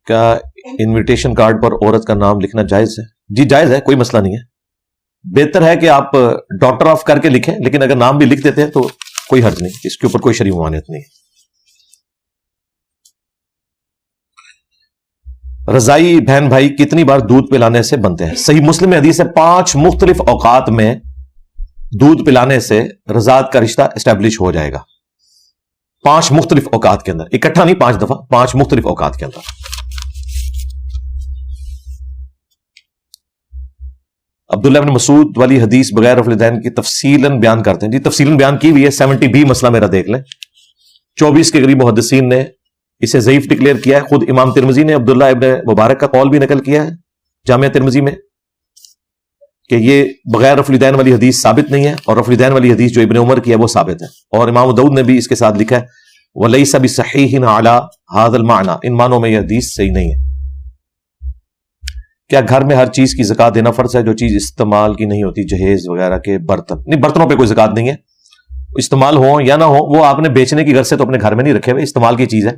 کیا invitation card پر عورت کا نام لکھنا جائز ہے؟ جی جائز ہے، کوئی مسئلہ نہیں ہے. بہتر ہے کہ آپ ڈاکٹر آف کر کے لکھیں، لیکن اگر نام بھی لکھ دیتے ہیں تو کوئی حرج نہیں، اس کے اوپر کوئی شرعی ممانعت نہیں. رضائی بہن بھائی کتنی بار دودھ پلانے سے بنتے ہیں؟ صحیح مسلم میں حدیث ہے 5 مختلف اوقات میں دودھ پلانے سے رضاعت کا رشتہ اسٹیبلش ہو جائے گا. 5 مختلف اوقات کے اندر، اکٹھا نہیں، 5 دفعہ، 5 مختلف اوقات کے اندر. عبداللہ بن مسعود والی حدیث بغیر رفع الیدین کی تفصیلاً بیان کرتے ہیں. جی تفصیلاً بیان کی ہوئی ہے، 70B مسئلہ میرا دیکھ لیں. 24 کے قریب محدثین نے اسے ضعیف ڈکلیئر کیا ہے. خود امام ترمذی نے عبداللہ ابن مبارک کا قول بھی نقل کیا ہے جامعہ ترمذی میں کہ یہ بغیر رفع الیدین والی حدیث ثابت نہیں ہے، اور رفع الیدین والی حدیث جو ابن عمر کی ہے وہ ثابت ہے. اور امام داؤد نے بھی اس کے ساتھ لکھا ہے وَلَيْسَ بِصَحِيحٍ عَلَى هَذَا الْمَعْنَى، ان معنوں میں یہ حدیث صحیح نہیں ہے. کیا گھر میں ہر چیز کی زکات دینا فرض ہے جو چیز استعمال کی نہیں ہوتی، جہیز وغیرہ کے برتن؟ نہیں، برتنوں پہ کوئی زکات نہیں ہے، استعمال ہو یا نہ ہو، وہ آپ نے بیچنے کی غرض سے تو اپنے گھر میں نہیں رکھے ہوئے، استعمال کی چیز ہے.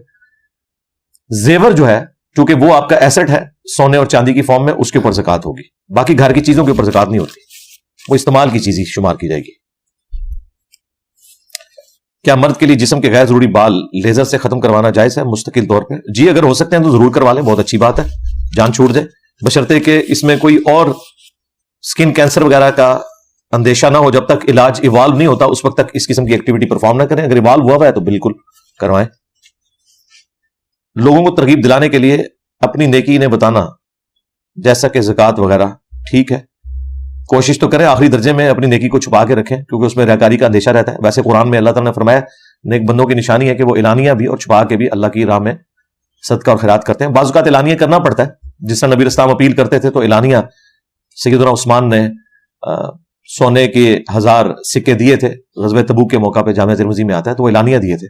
زیور جو ہے چونکہ وہ آپ کا ایسٹ ہے سونے اور چاندی کی فارم میں، اس کے اوپر زکات ہوگی. باقی گھر کی چیزوں کے اوپر زکات نہیں ہوتی، وہ استعمال کی چیز ہی شمار کی جائے گی. کیا مرد کے لیے جسم کے غیر ضروری بال لیزر سے ختم کروانا جائز ہے مستقل طور پہ؟ جی اگر ہو سکتے ہیں تو ضرور کروا لیں، بہت اچھی بات ہے، جان چھوٹ جائے، بشرطے کہ اس میں کوئی اور سکن کینسر وغیرہ کا اندیشہ نہ ہو. جب تک علاج ایوالو نہیں ہوتا اس وقت تک اس قسم کی ایکٹیویٹی پرفارم نہ کریں. اگر ایوالو ہوا ہے تو بالکل کروائیں. لوگوں کو ترغیب دلانے کے لیے اپنی نیکی انہیں بتانا جیسا کہ زکوٰۃ وغیرہ ٹھیک ہے، کوشش تو کریں آخری درجے میں اپنی نیکی کو چھپا کے رکھیں کیونکہ اس میں ریاکاری کا اندیشہ رہتا ہے. ویسے قرآن میں اللہ تعالیٰ نے فرمایا نیک بندوں کی نشانی ہے کہ وہ اعلانیہ بھی اور چھپا کے بھی اللہ کی راہ میں صدقہ اور خیرات کرتے ہیں. بعض اوقات اعلانیہ کرنا پڑتا ہے، جس طرح نبی اسلام اپیل کرتے تھے تو اعلانیہ سیدنا عثمان نے سونے کے 1000 سکے دیے تھے غزوہ تبوک کے موقع پہ، جامعہ ترمذی میں آتا ہے، تو وہ اعلانیہ دیے تھے.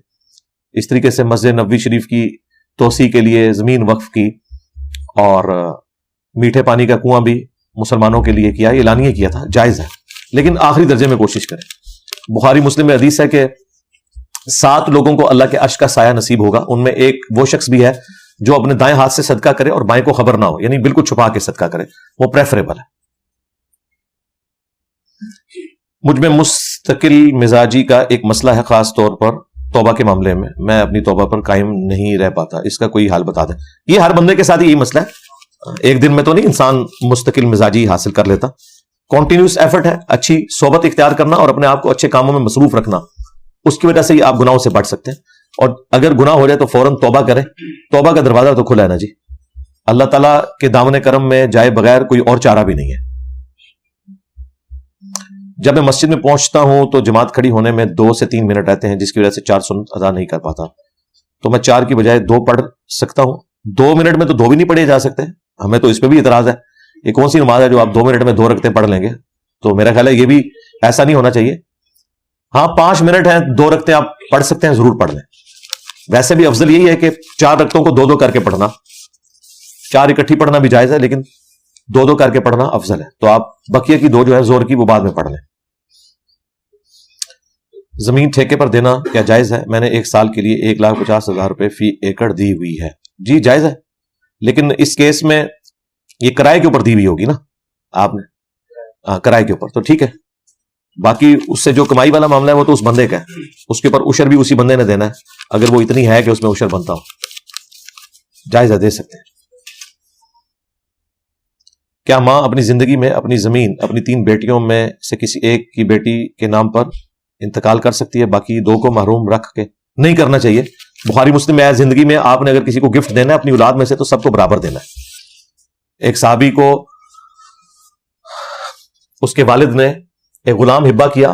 اس طریقے سے مسجد نبوی شریف کی توسیع کے لیے زمین وقف کی، اور میٹھے پانی کا کنواں بھی مسلمانوں کے لیے کیا، اعلانیہ کیا تھا، جائز ہے، لیکن آخری درجے میں کوشش کریں. بخاری مسلم میں حدیث ہے کہ 7 لوگوں کو اللہ کے عرش کا سایہ نصیب ہوگا. ان میں ایک وہ شخص بھی ہے جو اپنے دائیں ہاتھ سے صدقہ کرے اور بائیں کو خبر نہ ہو، یعنی بالکل چھپا کے صدقہ کرے، وہ پریفریبل ہے. مجھ میں مستقل مزاجی کا ایک مسئلہ ہے، خاص طور پر توبہ کے معاملے میں اپنی توبہ پر قائم نہیں رہ پاتا، اس کا کوئی حال بتا دیں. یہ ہر بندے کے ساتھ یہی مسئلہ ہے، ایک دن میں تو نہیں انسان مستقل مزاجی حاصل کر لیتا. کنٹینیوس ایفرٹ ہے، اچھی صحبت اختیار کرنا اور اپنے آپ کو اچھے کاموں میں مصروف رکھنا، اس کی وجہ سے ہی آپ گناہوں سے بچ سکتے ہیں. اور اگر گناہ ہو جائے تو فوراً توبہ کریں، توبہ کا دروازہ تو کھلا ہے نا جی. اللہ تعالیٰ کے دامن کرم میں جائے بغیر کوئی اور چارہ بھی نہیں ہے. جب میں مسجد میں پہنچتا ہوں تو جماعت کھڑی ہونے میں 2 سے 3 منٹ رہتے ہیں، جس کی وجہ سے 4 سنت ادا نہیں کر پاتا. تو میں 4 کی بجائے 2 پڑھ سکتا ہوں. 2 منٹ میں تو 2 بھی نہیں پڑھے جا سکتے، ہمیں تو اس پہ بھی اعتراض ہے. یہ کون سی نماز ہے جو آپ 2 منٹ میں 2 رکعتیں پڑھ لیں گے؟ تو میرا خیال ہے یہ بھی ایسا نہیں ہونا چاہیے. ہاں 5 منٹ ہیں، 2 رکعتیں آپ پڑھ سکتے ہیں، ضرور پڑھ لیں. ویسے بھی افضل یہی ہے کہ 4 رکعتوں کو 2 کر کے پڑھنا، 4 اکٹھی پڑھنا بھی جائز ہے لیکن 2 کر کے پڑھنا افضل ہے. تو آپ بقیہ کی 2 جو ہے زور کی، وہ بعد میں پڑھ لیں. زمین ٹھیکے پر دینا کیا جائز ہے؟ میں نے 1 سال کے لیے 1,50,000 روپے فی ایکڑ دی ہوئی ہے. جی جائز ہے، لیکن اس کیس میں یہ کرائے کے اوپر دی ہوئی ہوگی نا آپ نے، کرائے کے اوپر تو ٹھیک ہے. باقی اس سے جو کمائی والا معاملہ ہے وہ تو اس بندے کا ہے، اس کے اوپر عشر بھی اسی بندے نے دینا ہے، اگر وہ اتنی ہے کہ اس میں عشر بنتا ہو. جائز ہے، دے سکتے ہیں. کیا ماں اپنی زندگی میں اپنی زمین اپنی 3 بیٹیوں میں سے کسی ایک کی بیٹی کے نام پر انتقال کر سکتی ہے، باقی 2 کو محروم رکھ کے؟ نہیں کرنا چاہیے. بخاری مسلم میں زندگی میں آپ نے اگر کسی کو گفٹ دینا ہے اپنی اولاد میں سے تو سب کو برابر دینا ہے. ایک صحابی کو اس کے والد نے ایک غلام ہبہ کیا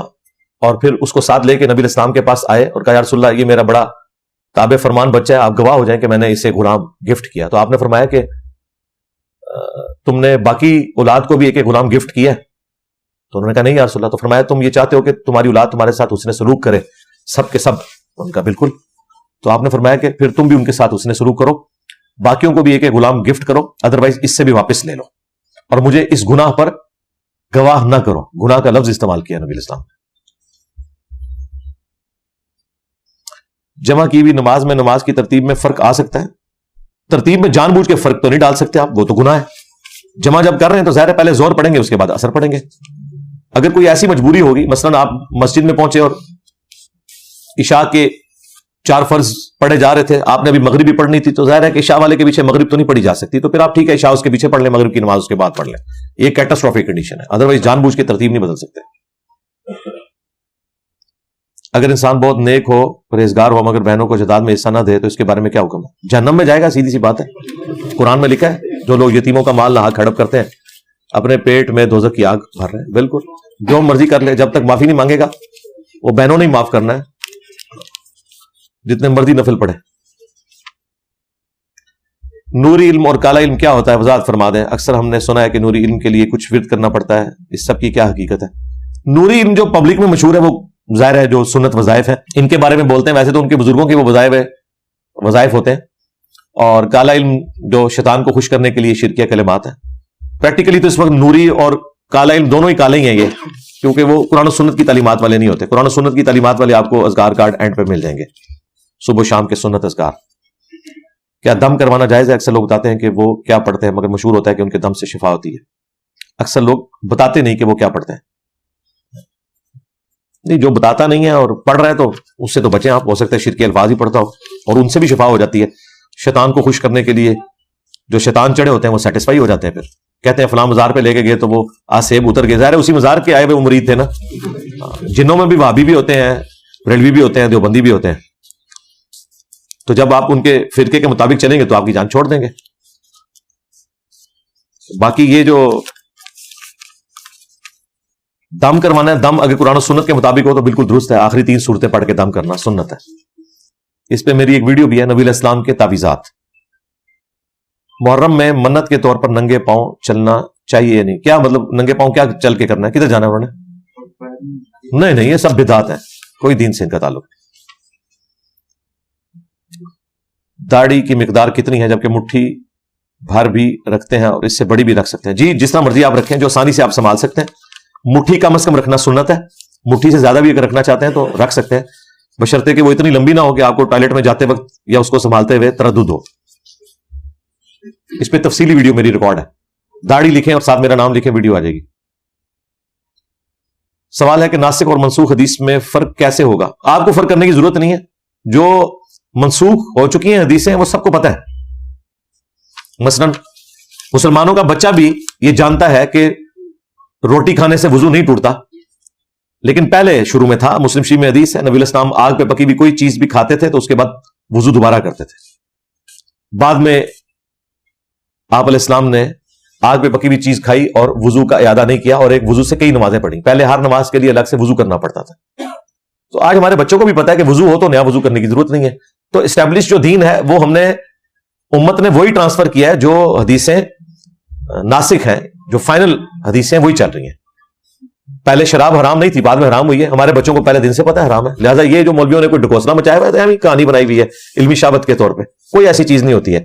اور پھر اس کو ساتھ لے کے نبی اسلام کے پاس آئے اور کہا یا رسول اللہ یہ میرا بڑا تابع فرمان بچہ ہے، آپ گواہ ہو جائیں کہ میں نے اسے غلام گفٹ کیا. تو آپ نے فرمایا کہ تم نے باقی اولاد کو بھی ایک غلام گفٹ کیا ہے؟ تو انہوں نے کہا نہیں یا رسول اللہ. تو فرمایا تم یہ چاہتے ہو کہ تمہاری اولاد تمہارے ساتھ حسن سلوک کرے؟ سب کے سب. ان کا بالکل. تو آپ نے فرمایا کہ پھر تم بھی ان کے ساتھ حسن سلوک کرو، باقیوں کو بھی ایک غلام گفٹ کرو، ادروائز اس سے بھی واپس لے لو، اور مجھے اس گناہ پر گواہ نہ کرو. گناہ کا لفظ استعمال کیا نبی اسلام نے. جمع کی ہوئی نماز میں نماز کی ترتیب میں فرق آ سکتا ہے؟ ترتیب میں جان بوجھ کے فرق تو نہیں ڈال سکتے آپ، وہ تو گناہ ہے. جمع جب کر رہے ہیں تو ظاہر ہے پہلے زور پڑیں گے، اس کے بعد اثر پڑیں گے. اگر کوئی ایسی مجبوری ہوگی، مثلا آپ مسجد میں پہنچے اور عشاء کے 4 فرض پڑھے جا رہے تھے، آپ نے ابھی مغرب بھی پڑھنی تھی، تو ظاہر ہے کہ عشاء والے کے پیچھے مغرب تو نہیں پڑھی جا سکتی، تو پھر آپ ٹھیک ہے عشاء اس کے پیچھے پڑھ لیں، مغرب کی نماز اس کے بعد پڑھ لیں. یہ کیٹاسٹروفک کنڈیشن ہے، ادروائز جان بوجھ کے ترتیب نہیں بدل سکتے. اگر انسان بہت نیک ہو، پرہیزگار ہو، مگر بہنوں کو جداد میں حصہ نہ دے تو اس کے بارے میں کیا حکم ہے؟ جہنم میں جائے گا، سیدھی سی بات ہے. قرآن میں لکھا ہے جو لوگ یتیموں کا مال ناحق ہڑپ کرتے ہیں اپنے پیٹ میں دوزخ کی آگ بھر رہے ہیں. بالکل جو مرضی کر لے، جب تک معافی نہیں مانگے گا. وہ بہنوں نے معاف کرنا ہے، جتنے مرضی نفل پڑھے. نوری علم اور کالا علم کیا ہوتا ہے، وضاحت فرما دیں. اکثر ہم نے سنا ہے کہ نوری علم کے لیے کچھ ورد کرنا پڑتا ہے، اس سب کی کیا حقیقت ہے؟ نوری علم جو پبلک میں مشہور ہے وہ ظاہر ہے جو سنت وظائف ہیں، ان کے بارے میں بولتے ہیں. ویسے تو ان کے بزرگوں کے وہ وظائف ہوتے ہیں. اور کالا علم جو شیطان کو خوش کرنے کے لیے شرکیہ کلمات ہیں. پریکٹیکلی تو اس وقت نوری اور کالا علم دونوں ہی کالے ہی ہیں یہ، کیونکہ وہ قرآن و سنت کی تعلیمات والے نہیں ہوتے. قرآن و سنت کی تعلیمات والے آپ کو اذکار کارڈ اینڈ پہ مل جائیں گے، صبح و شام کے سنت اذکار. کیا دم کروانا جائز ہے؟ اکثر لوگ بتاتے ہیں کہ وہ کیا پڑھتے ہیں، مگر مشہور ہوتا ہے کہ ان کے دم سے شفا ہوتی ہے. اکثر لوگ بتاتے نہیں کہ وہ کیا پڑھتے ہیں. نہیں، جو بتاتا نہیں ہے اور پڑھ رہا ہے تو اس سے تو بچیں آپ. ہو سکتا ہے شرکی الفاظ ہی پڑھتا ہو اور ان سے بھی شفا ہو جاتی ہے. شیطان کو خوش کرنے کے لیے جو شیطان چڑھے ہوتے ہیں وہ سیٹسفائی ہو جاتے ہیں. پھر کہتے ہیں فلاں مزار پہ لے کے گئے تو وہ آسیب اتر گئے. ظاہر ہے اسی مزار کے آئے ہوئے وہ مرید تھے نا. جنوں میں بھی وہابی بھی ہوتے ہیں، بریلوی بھی ہوتے ہیں، دیوبندی بھی ہوتے ہیں. تو جب آپ ان کے فرقے کے مطابق چلیں گے تو آپ کی جان چھوڑ دیں گے. باقی یہ جو دم کروانا ہے، دم اگر قرآن و سنت کے مطابق ہو تو بالکل درست ہے. آخری 3 سورتیں پڑھ کے دم کرنا سنت ہے. اس پہ میری ایک ویڈیو بھی ہے، نبی علیہ السلام کے تعویذات. محرم میں منت کے طور پر ننگے پاؤں چلنا چاہیے یا نہیں؟ کیا مطلب ننگے پاؤں کیا چل کے کرنا ہے؟ کدھر جانا ہے انہوں نے؟ نہیں، یہ سب بدعات ہیں، کوئی دین سے ان کا تعلق. داڑھی کی مقدار کتنی ہے جبکہ مٹھی بھر بھی رکھتے ہیں اور اس سے بڑی بھی رکھ سکتے ہیں؟ جی جس طرح مرضی آپ رکھیں، جو آسانی سے آپ سنبھال سکتے ہیں. مٹھی کم از کم رکھنا سنت ہے. مٹھی سے زیادہ بھی اگر رکھنا چاہتے ہیں تو رکھ سکتے ہیں، بشرطے کہ وہ اتنی لمبی نہ ہو کہ آپ کو ٹوائلٹ میں جاتے وقت یا اس کو سنبھالتے ہوئے تردد ہو. اس پہ تفصیلی ویڈیو میری ریکارڈ ہے. داڑھی لکھیں اور ساتھ میرا نام لکھیں، ویڈیو آ جائے گی. سوال ہے کہ ناسخ اور منسوخ حدیث میں فرق کیسے ہوگا؟ آپ کو فرق کرنے کی ضرورت نہیں ہے. جو منسوخ ہو چکی ہیں حدیثیں وہ سب کو پتہ ہے. مثلا مسلمانوں کا بچہ بھی یہ جانتا ہے کہ روٹی کھانے سے وضو نہیں ٹوٹتا، لیکن پہلے شروع میں تھا. مسلم شریف میں حدیث ہے، نبی علیہ السلام آگ پہ پکی ہوئی کوئی چیز بھی کھاتے تھے تو اس کے بعد وضو دوبارہ کرتے تھے. بعد میں آپ علیہ السلام نے آگ پہ پکی ہوئی چیز کھائی اور وضو کا اعادہ نہیں کیا اور ایک وضو سے کئی نمازیں پڑھی. پہلے ہر نماز کے لیے الگ سے وضو کرنا پڑتا تھا. تو آج ہمارے بچوں کو بھی پتا ہے کہ وضو ہو تو نیا وضو کرنے کی ضرورت نہیں ہے. تو اسٹیبلش جو دین ہے وہ ہم نے امت نے وہی ٹرانسفر کیا ہے. جو حدیثیں ناسخ ہیں، جو فائنل حدیثیں وہی چل رہی ہیں. پہلے شراب حرام نہیں تھی، بعد میں حرام ہوئی ہے. ہمارے بچوں کو پہلے دن سے پتا ہے حرام ہے. لہٰذا یہ جو مولویوں نے کوئی ڈھکوسلا مچایا ہوا ہے، کہانی بنائی ہوئی ہے علمی شابت کے طور پہ، کوئی ایسی چیز نہیں ہوتی ہے.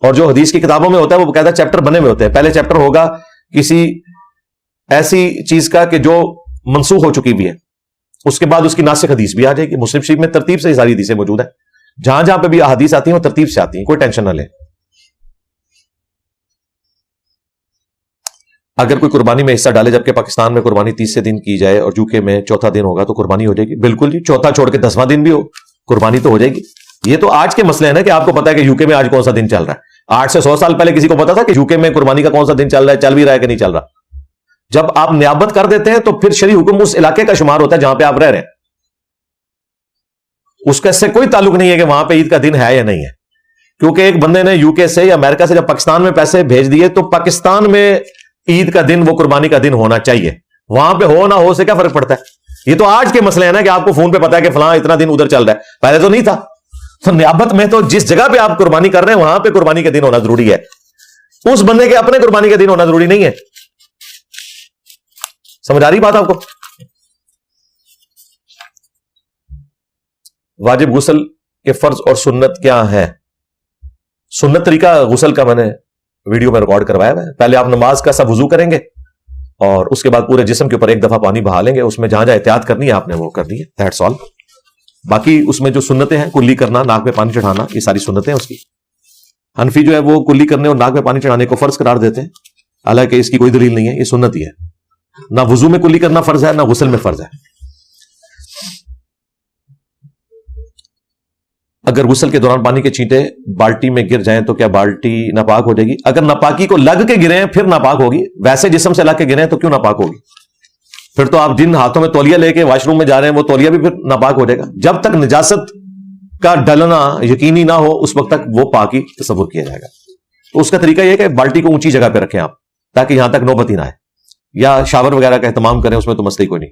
اور جو حدیث کی کتابوں میں ہوتا ہے وہ باقاعدہ چیپٹر بنے ہوئے ہوتے ہیں. پہلے چیپٹر ہوگا کسی ایسی چیز کا کہ جو منسوخ ہو چکی بھی ہے، اس کے بعد اس کی ناسخ حدیث بھی آ جائے گی. مسلم شریف میں ترتیب سے یہ ساری حدیثیں موجود ہیں. جہاں جہاں پہ بھی احادیث آتی ہیں وہ ترتیب سے آتی ہیں، کوئی ٹینشن نہ لیں. اگر کوئی قربانی میں حصہ ڈالے جبکہ پاکستان میں قربانی 30 دن کی جائے اور یوکے میں 4تھا دن ہوگا تو قربانی ہو جائے گی؟ بالکل جی، چوتھا چھوڑ کے 10واں دن بھی ہو قربانی تو ہو جائے گی. یہ تو آج کے مسئلے ہیں نا کہ آپ کو پتا ہے کہ یوکے میں آج کون سا دن چل رہا ہے. 8 سے 100 سال پہلے کسی کو پتا تھا کہ یوکے میں قربانی کا کون سا دن چل رہا ہے، چل بھی رہا ہے کہ نہیں چل رہا؟ جب آپ نیابت کر دیتے ہیں تو پھر شرعی حکم اس علاقے کا شمار ہوتا ہے جہاں پہ آپ رہ رہے ہیں. اس کا اس سے کوئی تعلق نہیں ہے کہ وہاں پہ عید کا دن ہے یا نہیں ہے. کیونکہ ایک بندے نے یوکے سے یا امریکہ سے جب پاکستان میں پیسے بھیج دیے تو پاکستان میں عید کا دن وہ قربانی کا دن ہونا چاہیے. وہاں پہ ہو نہ ہو سے کیا فرق پڑتا ہے؟ یہ تو آج کے مسئلے ہیں نا کہ آپ کو فون پہ پتا ہے کہ فلاں اتنا دن ادھر چل رہا ہے، پہلے تو نہیں تھا. تو نیابت میں تو جس جگہ پہ آپ قربانی کر رہے ہیں وہاں پہ قربانی کا دن ہونا ضروری ہے. اس بندے کے اپنے قربانی کا دن ہونا ضروری نہیں ہے. سمجھ آ رہی بات آپ کو؟ واجب غسل کے فرض اور سنت کیا ہے؟ سنت طریقہ غسل کا میں نے ویڈیو میں ریکارڈ کروایا ہے. پہلے آپ نماز کا سب وضو کریں گے اور اس کے بعد پورے جسم کے اوپر ایک دفعہ پانی بہا لیں گے. اس میں جہاں جہاں احتیاط کرنی ہے آپ نے وہ کرنی ہے. That's all. باقی اس میں جو سنتیں ہیں، کلی کرنا، ناک میں پانی چڑھانا، یہ ساری سنتیں ہیں اس کی. حنفی جو ہے وہ کلی کرنے اور ناک میں پانی چڑھانے کو فرض قرار دیتے ہیں، حالانکہ اس کی کوئی دلیل نہیں ہے، یہ سنت ہی ہے. نہ وضو میں کلی کرنا فرض ہے، نہ غسل میں فرض ہے. اگر غسل کے دوران پانی کے چھینٹے بالٹی میں گر جائیں تو کیا بالٹی ناپاک ہو جائے گی؟ اگر ناپاکی کو لگ کے گرے ہیں پھر ناپاک ہوگی، ویسے جسم سے لگ کے گرے ہیں تو کیوں ناپاک ہوگی؟ پھر تو آپ جن ہاتھوں میں تولیہ لے کے واش روم میں جا رہے ہیں وہ تولیہ بھی پھر ناپاک ہو جائے گا. جب تک نجاست کا ڈلنا یقینی نہ ہو اس وقت تک وہ پاکی تصور کیا جائے گا. تو اس کا طریقہ یہ ہے کہ بالٹی کو اونچی جگہ پہ رکھیں آپ، تاکہ یہاں تک نوبت ہی نہ آئے، یا شاور وغیرہ کا اہتمام کریں، اس میں تو مسئلہ کوئی نہیں.